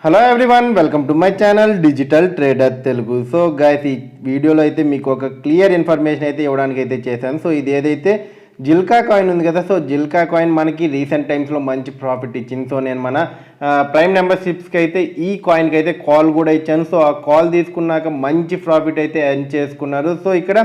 Hello everyone, welcome to my channel digital trader Telugu. So guys, ఈ వీడియోలో అయితే మీకు ఒక క్లియర్ ఇన్ఫర్మేషన్ అయితే ఇవ్వడానికి అయితే చేశాను. సో ఇది ఏదైతే జిల్కా కాయిన్ ఉంది కదా, సో జిల్కా కాయిన్ మనకి రీసెంట్ టైమ్స్లో మంచి ప్రాఫిట్ ఇచ్చింది. సో నేను మన ప్రైమ్ మెంబర్షిప్స్కి అయితే ఈ కాయిన్కి అయితే కాల్ కూడా ఇచ్చాను. సో ఆ కాల్ తీసుకున్నాక మంచి ప్రాఫిట్ అయితే ఎర్న్ చేసుకున్నారు. సో ఇక్కడ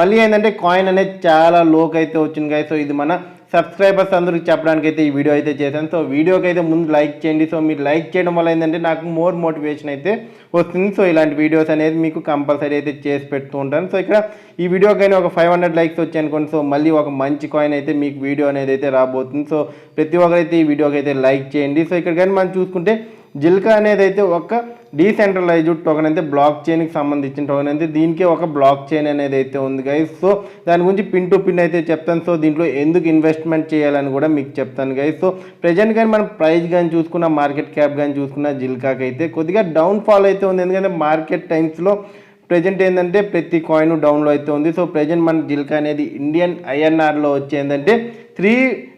మళ్ళీ ఏంటంటే కాయిన్ అనేది చాలా లోకి అయితే వచ్చింది కదా. సో ఇది మన సబ్స్క్రైబర్స్ అందరికి చెప్పడానికి అయితే ఈ వీడియో అయితే చేశాను. సో వీడియోకి అయితే ముందు లైక్ చేయండి. సో మీరు లైక్ చేయడం వల్ల ఏంటంటే నాకు మోర్ మోటివేషన్ అయితే వస్తుంది. సో ఇలాంటి వీడియోస్ అనేది మీకు కంపల్సరీ అయితే చేసి పెడుతూ ఉంటాను. సో ఇక్కడ ఈ వీడియోకైనా ఒక 500 లైక్స్ వచ్చాయి అనుకోండి, సో మళ్ళీ ఒక మంచి కాయిన్ అయితే మీకు వీడియో అనేది అయితే రాబోతుంది. సో ప్రతి ఒక్కరైతే ఈ వీడియోకి అయితే లైక్ చేయండి. సో ఇక్కడ కానీ మనం చూసుకుంటే జిల్కా అనేది అయితే ఒక డీసెంట్రలైజ్డ్ టోకెన్ అయితే బ్లాక్ చైన్కి సంబంధించిన టోకెన్ అయితే దీనికి ఒక బ్లాక్ చైన్ అనేది అయితే ఉంది గైస్. సో దాని గురించి పిన్ టు పిన్ అయితే చెప్తాను. సో దీంట్లో ఎందుకు ఇన్వెస్ట్మెంట్ చేయాలని కూడా మీకు చెప్తాను గైస్. సో ప్రజెంట్ కానీ మనం ప్రైస్ కానీ చూసుకున్న, మార్కెట్ క్యాప్ కానీ చూసుకున్న జిల్కాకి అయితే కొద్దిగా డౌన్ ఫాల్ అయితే ఉంది. ఎందుకంటే మార్కెట్ టైమ్స్లో ప్రజెంట్ ఏంటంటే ప్రతి కాయిన్ డౌన్లో అయితే ఉంది. సో ప్రజెంట్ మన జిల్కా అనేది ఇండియన్ ఐఎన్ఆర్లో వచ్చి ఏంటంటే 3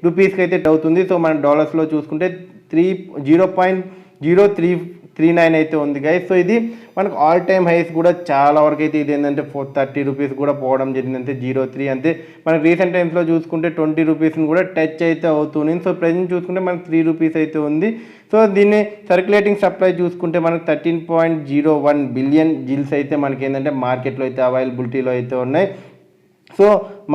రూపీస్కి అయితే అవుతుంది. సో మన డాలర్స్లో చూసుకుంటే 0.0339 అయితే ఉంది గైస్. సో ఇది మనకు ఆల్ టైమ్ హైస్ కూడా చాలా వరకు అయితే ఇది ఏంటంటే 30 రూపీస్ కూడా పోవడం జరిగింది. అంతే 0.3 అంతే మనకు రీసెంట్ టైమ్స్లో చూసుకుంటే 20 రూపీస్ని కూడా టచ్ అయితే అవుతుంది. సో ప్రజెంట్ చూసుకుంటే మనకు 3 రూపీస్ అయితే ఉంది. సో దీన్ని సర్క్యులేటింగ్ సప్లై చూసుకుంటే మనకు 13.01 బిలియన్ జిల్స్ అయితే మనకి ఏంటంటే మార్కెట్లో అయితే అవైలబిలిటీలో అయితే ఉన్నాయి. సో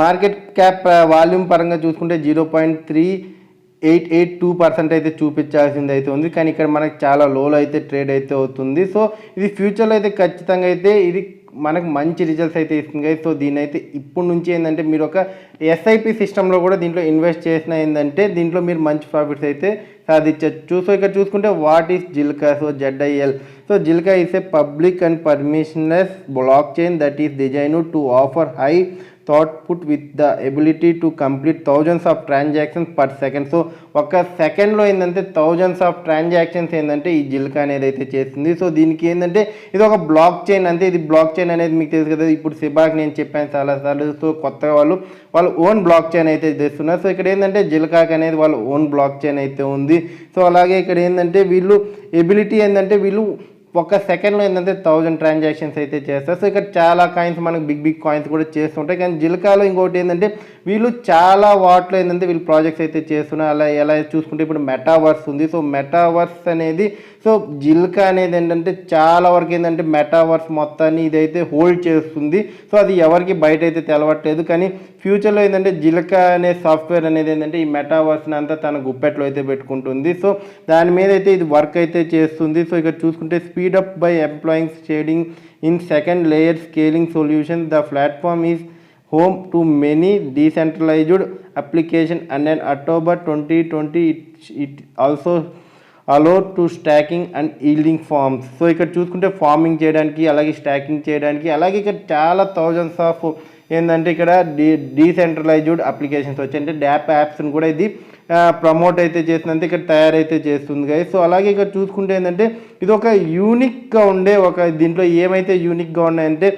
మార్కెట్ క్యాప్ వాల్యూమ్ పరంగా చూసుకుంటే 0.3882% అయితే చూపించాల్సింది అయితే ఉంది. కానీ ఇక్కడ మనకు చాలా లోలో అయితే ట్రేడ్ అయితే అవుతుంది. సో ఇది ఫ్యూచర్లో అయితే ఖచ్చితంగా అయితే ఇది మనకు మంచి రిజల్ట్స్ అయితే ఇస్తుంది. సో దీని అయితే ఇప్పటి నుంచి ఏంటంటే మీరు ఒక ఎస్ఐపి సిస్టంలో కూడా దీంట్లో ఇన్వెస్ట్ చేసిన ఏంటంటే దీంట్లో మీరు మంచి ప్రాఫిట్స్ అయితే సాధించవచ్చు. సో ఇక్కడ చూసుకుంటే what is Zilliqa? So ZIL. So Zilliqa is a public and permissionless blockchain that is designed to offer high throughput with the ability to complete thousands of transactions per second. So ఒక సెకండ్లో ఏంటంటే thousands of transactions ఏంటంటే ఈ జిల్కా అనేది అయితే చేస్తుంది. So దీనికి ఏంటంటే ఇది ఒక బ్లాక్ చైన్ అంతే. ఇది బ్లాక్ చైన్ అనేది మీకు తెలుసు కదా, ఇప్పుడు సిబాక్ నేను చెప్పాను చాలాసార్లు. సో కొత్తగా వాళ్ళు ఓన్ బ్లాక్ చైన్ అయితే తెస్తున్నారు. సో ఇక్కడ ఏంటంటే జిల్కాక్ అనేది వాళ్ళ ఓన్ బ్లాక్ చైన్ అయితే ఉంది. సో అలాగే ఇక్కడ ఏంటంటే వీళ్ళు ఎబిలిటీ ఏంటంటే వీళ్ళు ఒక సెకండ్లో ఏంటంటే 1000 ట్రాన్సాక్షన్స్ అయితే చేస్తారు. సో ఇక్కడ చాలా కాయిన్స్ మనకు బిగ్ కాయిన్స్ కూడా చేస్తుంటాయి. కానీ జిల్కాలో ఇంకోటి ఏంటంటే వీళ్ళు చాలా వాటిలో ఏంటంటే వీళ్ళు ప్రాజెక్ట్స్ అయితే చేస్తున్నారు. అలా ఎలా చూసుకుంటే ఇప్పుడు మెటావర్స్ ఉంది. సో మెటావర్స్ అనేది సో జిల్కా అనేది ఏంటంటే చాలా వరకు ఏంటంటే మెటావర్స్ మొత్తాన్ని ఇదైతే హోల్డ్ చేస్తుంది. సో అది ఎవరికి బయట అయితే తెలవట్లేదు. కానీ ఫ్యూచర్లో ఏంటంటే జిల్కా అనే సాఫ్ట్వేర్ అనేది ఏంటంటే ఈ మెటావర్స్ని అంతా తన గుప్పెట్లో అయితే పెట్టుకుంటుంది. సో దాని మీద అయితే ఇది వర్క్ అయితే చేస్తుంది. సో ఇక్కడ చూసుకుంటే speed up by employing shading in second layer scaling solution. The platform is home to many decentralized application and in October 2020 it also allowed to stacking and yielding forms. So ఇక్కడ చూసుకుంటే farming చేయడానికి, అలాగే stacking చేయడానికి, అలాగే ఇక్కడ చాలా thousands of ఏంటంటే ఇక్కడ డీసెంట్రలైజ్డ్ అప్లికేషన్స్ వచ్చాయి. అంటే యాప్స్ని కూడా ఇది ప్రమోట్ అయితే చేస్తుందంటే ఇక్కడ తయారైతే చేస్తుంది కదా. సో అలాగే ఇక్కడ చూసుకుంటే ఏంటంటే ఇది ఒక యూనిక్గా ఉండే ఒక దీంట్లో ఏమైతే యూనిక్గా ఉన్నాయంటే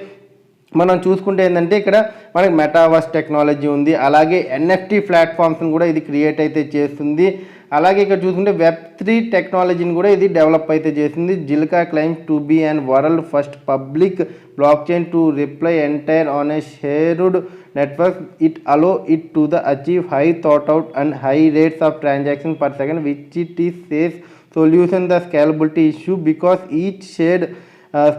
మనం చూసుకుంటే ఏంటంటే ఇక్కడ మనకి మెటావర్స్ టెక్నాలజీ ఉంది. అలాగే NFT ప్లాట్ఫామ్స్ని కూడా ఇది క్రియేట్ అయితే చేస్తుంది. అలాగే ఇక్కడ చూసుకుంటే Web3 టెక్నాలజీని కూడా ఇది డెవలప్ అయితే చేసింది. Zilliqa claims to be and world first public blockchain to reply entire on a shared network. It allow it to the achieve high థాట్ అవుట్ and high rates of transaction per second which it is says solution the scalability issue because each shared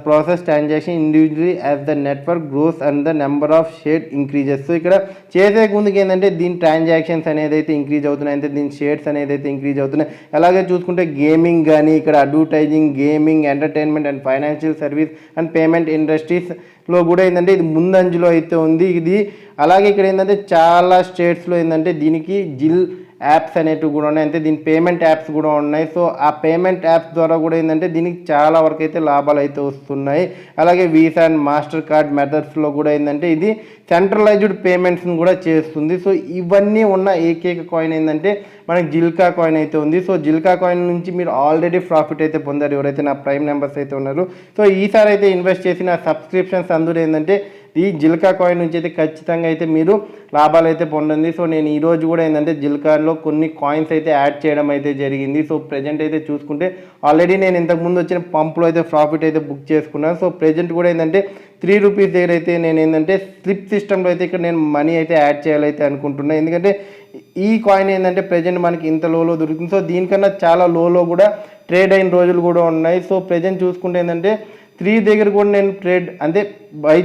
process transaction individually as the network grows and the number of shared increases. So ఇక్కడ చేసే ముందుకు ఏంటంటే దీని transactions అనేది అయితే increase అవుతున్నాయి, అంటే దీని షేర్స్ అనేది అయితే ఇంక్రీజ్ అవుతున్నాయి. అలాగే చూసుకుంటే గేమింగ్ కానీ, ఇక్కడ advertising, gaming, entertainment and financial service and payment ఇండస్ట్రీస్లో కూడా ఏంటంటే ఇది ముందంజలో అయితే ఉంది ఇది. అలాగే ఇక్కడ ఏంటంటే చాలా స్టేట్స్లో ఏంటంటే దీనికి యాప్స్ అనేటివి కూడా ఉన్నాయి, అంటే దీని పేమెంట్ యాప్స్ కూడా ఉన్నాయి. సో ఆ పేమెంట్ యాప్స్ ద్వారా కూడా ఏంటంటే దీనికి చాలా వరకు అయితే లాభాలు అయితే వస్తున్నాయి. అలాగే వీసా అండ్ మాస్టర్ కార్డ్ మెథడ్స్లో కూడా ఏంటంటే ఇది సెంట్రలైజ్డ్ పేమెంట్స్ని కూడా చేస్తుంది. సో ఇవన్నీ ఉన్న ఏకైక కాయిన్ ఏంటంటే మనకి జిల్కా కాయిన్ అయితే ఉంది. సో జిల్కా కాయిన్ నుంచి మీరు ఆల్రెడీ ప్రాఫిట్ అయితే పొందారు ఎవరైతే నా ప్రైమ్ మెంబర్స్ అయితే ఉన్నారు. సో ఈసారి అయితే ఇన్వెస్ట్ చేసిన సబ్స్క్రిప్షన్స్ అందరూ ఏంటంటే ఈ జిల్కా కాయిన్ నుంచి అయితే ఖచ్చితంగా అయితే మీరు లాభాలు అయితే పొందండి. సో నేను ఈరోజు కూడా ఏంటంటే జిల్కాలో కొన్ని కాయిన్స్ అయితే యాడ్ చేయడం అయితే జరిగింది. సో ప్రజెంట్ అయితే చూసుకుంటే ఆల్రెడీ నేను ఇంతకుముందు వచ్చిన పంప్లో అయితే ప్రాఫిట్ అయితే బుక్ చేసుకున్నాను. సో ప్రజెంట్ కూడా ఏంటంటే 3 రూపీస్ దగ్గర అయితే నేను ఏంటంటే స్లిప్ సిస్టంలో అయితే ఇక్కడ నేను మనీ అయితే యాడ్ చేయాలైతే అనుకుంటున్నాను. ఎందుకంటే ఈ కాయిన్ ఏంటంటే ప్రజెంట్ మనకి ఇంత లోలో దొరుకుతుంది. సో దీనికన్నా చాలా లోలో కూడా ట్రేడ్ అయిన రోజులు కూడా ఉన్నాయి. సో ప్రజెంట్ చూసుకుంటే ఏంటంటే 3 దగ్గర కూడా నేను ట్రేడ్ అంటే బై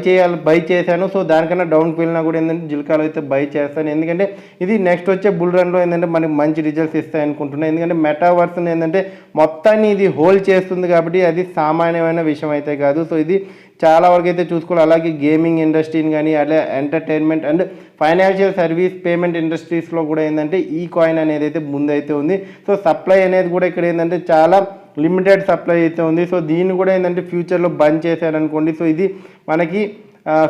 చేశాను. సో దానికన్నా డౌన్కి వెళ్ళినా కూడా ఏంటంటే జిల్కాలో అయితే బై చేస్తాను. ఎందుకంటే ఇది నెక్స్ట్ వచ్చే బుల్ రన్లో ఏంటంటే మనకి మంచి రిజల్ట్స్ ఇస్తాయి అనుకుంటున్నాను. ఎందుకంటే మెటావర్స్ ఏంటంటే మొత్తాన్ని ఇది హోల్డ్ చేస్తుంది కాబట్టి అది సామాన్యమైన విషయం అయితే కాదు. సో ఇది చాలా వరకు అయితే చూసుకోవాలి. అలాగే గేమింగ్ ఇండస్ట్రీని కానీ అలా entertainment and financial service payment ఇండస్ట్రీస్లో కూడా ఏంటంటే ఈ కాయిన్ అనేది అయితే ముందైతే ఉంది. సో సప్లై అనేది కూడా ఇక్కడ ఏంటంటే చాలా లిమిటెడ్ సప్లై అయితే ఉంది. సో దీన్ని కూడా ఏంటంటే ఫ్యూచర్లో బంద్ చేశారనుకోండి, సో ఇది మనకి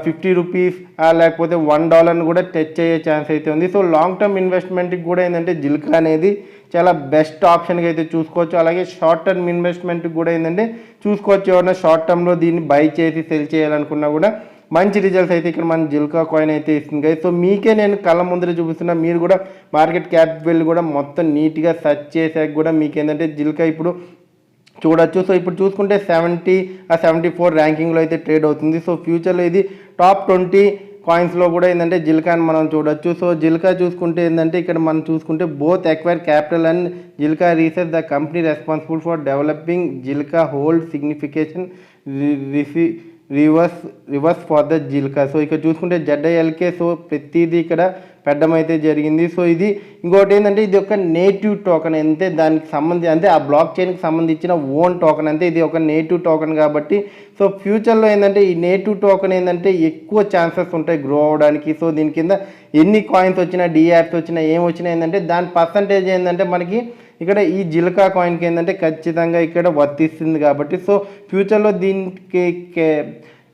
50 రూపీస్ లేకపోతే $1 కూడా టచ్ అయ్యే ఛాన్స్ అయితే ఉంది. సో లాంగ్ టర్మ్ ఇన్వెస్ట్మెంట్కి కూడా ఏంటంటే జిల్కా అనేది చాలా బెస్ట్ ఆప్షన్గా అయితే చూసుకోవచ్చు. అలాగే షార్ట్ టర్మ్ ఇన్వెస్ట్మెంట్కి కూడా ఏంటంటే చూసుకోవచ్చు. ఎవరైనా షార్ట్ టర్మ్లో దీన్ని బై చేసి సెల్ చేయాలనుకున్నా కూడా మంచి రిజల్ట్స్ అయితే ఇక్కడ మన జిల్కా కాయిన్ అయితే ఇస్తుంది కదా. సో మీకే నేను కళ్ళ ముందర చూపిస్తున్నా, మీరు కూడా మార్కెట్ క్యాప్ వెళ్ళి కూడా మొత్తం నీట్గా సెర్చ్ చేసాక కూడా మీకు ఏంటంటే జిల్కా ఇప్పుడు చూడొచ్చు. సో ఇప్పుడు చూసుకుంటే 74 ర్యాంకింగ్లో అయితే ట్రేడ్ అవుతుంది. సో ఫ్యూచర్లో ఇది టాప్ 20 కాయిన్స్లో కూడా ఏంటంటే జిల్కాని మనం చూడొచ్చు. సో జిల్కా చూసుకుంటే ఏంటంటే ఇక్కడ మనం చూసుకుంటే both acquire capital and Zilliqa research the company responsible for developing Zilliqa hold signification reverse for the Zilliqa. So ఇక్కడ చూసుకుంటే ZILK. సో ప్రతిదీ ఇక్కడ పెట్టడం అయితే జరిగింది. సో ఇది ఇంకోటి ఏంటంటే ఇది ఒక నేటివ్ టోకెన్ అంతే, దానికి సంబంధించి అంటే ఆ బ్లాక్ చైన్కి సంబంధించిన ఓన్ టోకెన్ అంతే. ఇది ఒక నేటివ్ టోకెన్ కాబట్టి సో ఫ్యూచర్లో ఏంటంటే ఈ నేటివ్ టోకెన్ ఏంటంటే ఎక్కువ ఛాన్సెస్ ఉంటాయి గ్రో అవడానికి. సో దీని కింద ఎన్ని కాయిన్స్ వచ్చినా డియాప్స్ వచ్చినా ఏం వచ్చినా ఏంటంటే దాని పర్సంటేజ్ ఏంటంటే మనకి ఇక్కడ ఈ జిల్కా కాయిన్కి ఏంటంటే ఖచ్చితంగా ఇక్కడ వర్తిస్తుంది కాబట్టి సో ఫ్యూచర్లో దీనికి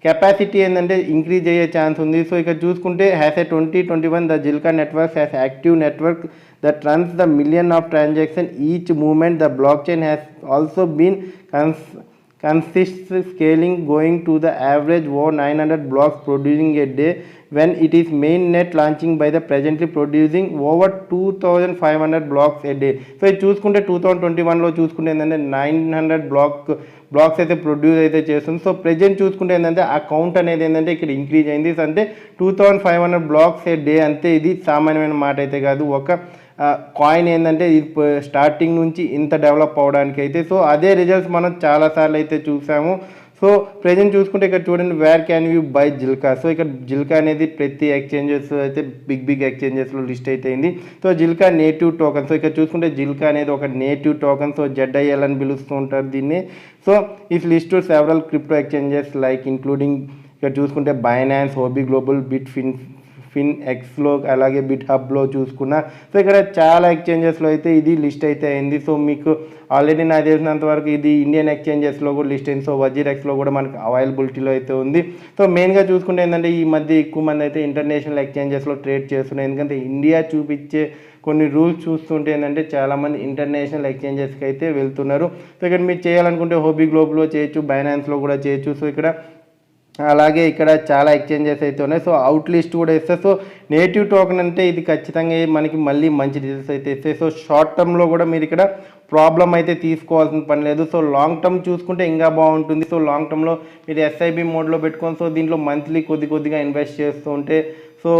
కెపాసిటీ ఏంటంటే ఇంక్రీజ్ అయ్యే ఛాన్స్ ఉంది. సో ఇక్కడ చూసుకుంటే has a 2021 the Zilliqa network has active network that runs the million of transaction each moment. The blockchain has also been consist scaling going to the average over 900 blocks producing a day when it is mainnet launching by the presently producing over 2500 blocks a day. So ఇది చూసుకుంటే 2021లో చూసుకుంటే ఏంటంటే 900 blocks అయితే produce అయితే చేస్తుంది. So present చూసుకుంటే ఏంటంటే ఆ కౌంట్ అనేది ఏంటంటే ఇక్కడ ఇంక్రీజ్ అయింది. అంటే 2500 బ్లాక్స్ ఏ డే అంతే. ఇది సామాన్యమైన మాట అయితే కాదు. ఒక కాయిన్ ఏంటంటే ఇది స్టార్టింగ్ నుంచి ఇంత డెవలప్ అవడానికి అయితే సో అదే రిజల్ట్స్ మనం చాలాసార్లు అయితే చూసాము. సో ప్రెజెంట్ చూసుకుంటే ఇక్కడ చూడండి where can you buy Zilliqa. So ఇక్కడ జిల్కా అనేది ప్రతి ఎక్స్చేంజెస్ అయితే బిగ్ ఎక్స్చేంజెస్లో లిస్ట్ అయితే అయింది. So Zilliqa native token. So ఇక్కడ చూసుకుంటే జిల్కా అనేది ఒక నేటివ్ టోకెన్. సో ZIL అని పిలుస్తూ ఉంటారు దీన్ని. So if list to several crypto exchanges like including ఇక్కడ చూసుకుంటే బైనాన్స్, హోబీ గ్లోబల్, FinXలో అలాగే బిట్హబ్లో చూసుకున్నా. సో ఇక్కడ చాలా ఎక్స్చేంజెస్లో అయితే ఇది లిస్ట్ అయితే అయింది. సో మీకు ఆల్రెడీ నాకు తెలిసినంత వరకు ఇది ఇండియన్ ఎక్స్చేంజెస్లో కూడా లిస్ట్ అయింది. సో వజీరెక్స్లో కూడా మనకు అవైలబిలిటీలో అయితే ఉంది. సో మెయిన్గా చూసుకుంటే ఏంటంటే ఈ మధ్య ఎక్కువ మంది అయితే ఇంటర్నేషనల్ ఎక్స్చేంజెస్లో ట్రేడ్ చేస్తున్నారు. ఎందుకంటే ఇండియా చూపించే కొన్ని రూల్స్ చూస్తుంటే ఏంటంటే చాలామంది ఇంటర్నేషనల్ ఎక్స్చేంజెస్కి అయితే వెళ్తున్నారు. సో ఇక్కడ మీరు చేయాలనుకుంటే హోబీ గ్లోబల్లో చేయొచ్చు, బైనాన్స్లో కూడా చేయొచ్చు. సో ఇక్కడ అలాగే ఇక్కడ చాలా ఎక్స్చేంజెస్ అయితే ఉన్నాయి. సో అవుట్ లిస్ట్ కూడా ఇస్తాయి. సో నేటివ్ టోకెన్ అంటే ఇది ఖచ్చితంగా మనకి మళ్ళీ మంచి రిజల్ట్స్ అయితే ఇస్తాయి. సో షార్ట్ టర్మ్లో కూడా మీరు ఇక్కడ ప్రాబ్లం అయితే తీసుకోవాల్సిన పని లేదు. సో లాంగ్ టర్మ్ చూసుకుంటే ఇంకా బాగుంటుంది. సో లాంగ్ టర్మ్లో మీరు SIP మోడ్లో పెట్టుకొని సో దీంట్లో మంత్లీ కొద్దిగా ఇన్వెస్ట్ చేస్తూ ఉంటే సో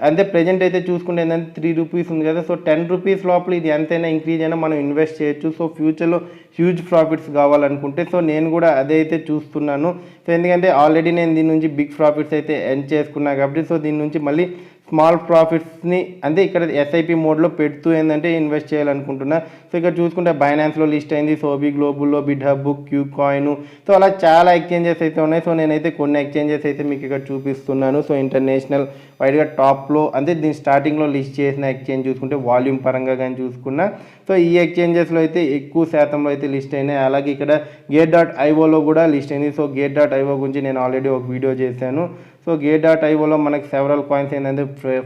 అంటే ప్రెజెంట్ అయితే చూసుకుంటే ఏంటంటే 3 రూపీస్ ఉంది కదా. సో 10 రూపీస్ లోపల ఇది ఎంతైనా ఇంక్రీజ్ అయినా మనం ఇన్వెస్ట్ చేయొచ్చు. సో ఫ్యూచర్లో హ్యూజ్ ప్రాఫిట్స్ కావాలనుకుంటే సో నేను కూడా అదే అయితే చూస్తున్నాను. సో ఎందుకంటే ఆల్రెడీ నేను దీని నుంచి బిగ్ ప్రాఫిట్స్ అయితే ఎర్న్ చేసుకున్నా కాబట్టి సో దీని నుంచి మళ్ళీ స్మాల్ ప్రాఫిట్స్ని అంటే ఇక్కడ SIP మోడ్లో పెడుతూ ఏంటంటే ఇన్వెస్ట్ చేయాలనుకుంటున్నా. సో ఇక్కడ చూసుకుంటే బైనాన్స్లో లిస్ట్ అయింది, హోబీ గ్లోబల్లో, బిట్హబ్, క్యూ కాయిన్. సో అలా చాలా ఎక్స్చేంజెస్ అయితే ఉన్నాయి. సో నేనైతే కొన్ని ఎక్స్చేంజెస్ అయితే మీకు ఇక్కడ చూపిస్తున్నాను. సో ఇంటర్నేషనల్ వైడ్గా టాప్లో అంటే దీని స్టార్టింగ్లో లిస్ట్ చేసిన ఎక్స్చేంజ్ చూసుకుంటే వాల్యూమ్ పరంగా కానీ చూసుకున్నా సో ఈ ఎక్స్చేంజెస్లో అయితే ఎక్కువ శాతంలో అయితే లిస్ట్ అయినాయి. అలాగే ఇక్కడ Gate.ioలో కూడా లిస్ట్ అయింది. సో Gate.io గురించి నేను ఆల్రెడీ ఒక వీడియో చేశాను. సో gate.ioలో మనకి సెవరల్ కాయిన్స్ ఏంటంటే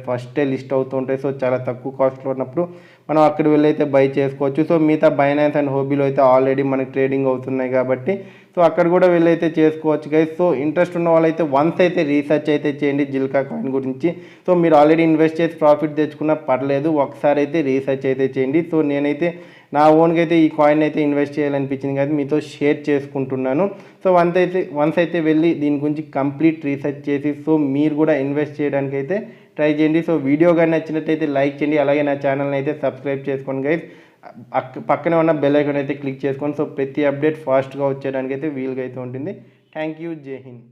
ఫస్టే లిస్ట్ అవుతుంటాయి. సో చాలా తక్కువ కాస్ట్లో ఉన్నప్పుడు మనం అక్కడ వెళ్ళి అయితే బై చేసుకోవచ్చు. సో మిగతా బైనాన్స్ అండ్ హోబీలో అయితే ఆల్రెడీ మనకి ట్రేడింగ్ అవుతున్నాయి కాబట్టి సో అక్కడ కూడా వెళ్ళి అయితే చేసుకోవచ్చు గైస్. సో ఇంట్రెస్ట్ ఉన్న వాళ్ళైతే వన్స్ అయితే రీసెర్చ్ అయితే చేయండి జిల్కా కాయిన్ గురించి. సో మీరు ఆల్రెడీ ఇన్వెస్ట్ చేసి ప్రాఫిట్ తెచ్చుకున్నా పర్లేదు, ఒకసారి అయితే రీసెర్చ్ అయితే చేయండి. సో నేనైతే నా ఓన్గా అయితే ఈ కాయిన్ అయితే ఇన్వెస్ట్ చేయాలనిపించింది కాబట్టి మీతో షేర్ చేసుకుంటున్నాను. సో వన్స్ అయితే వెళ్ళి దీని గురించి కంప్లీట్ రీసెర్చ్ చేసి సో మీరు కూడా ఇన్వెస్ట్ చేయడానికి అయితే ట్రై చేయండి. సో వీడియో కానీ నచ్చినట్టయితే లైక్ చేయండి, అలాగే నా ఛానల్ని అయితే సబ్స్క్రైబ్ చేసుకోండి గైస్. పక్కనే ఉన్న బెల్ ఐకాన్ అయితే క్లిక్ చేసుకోండి. సో ప్రతి అప్డేట్ ఫాస్ట్గా వచ్చేయడానికి అయితే వీలుగా అయితే ఉంటుంది. థ్యాంక్ యూ, జై హింద్.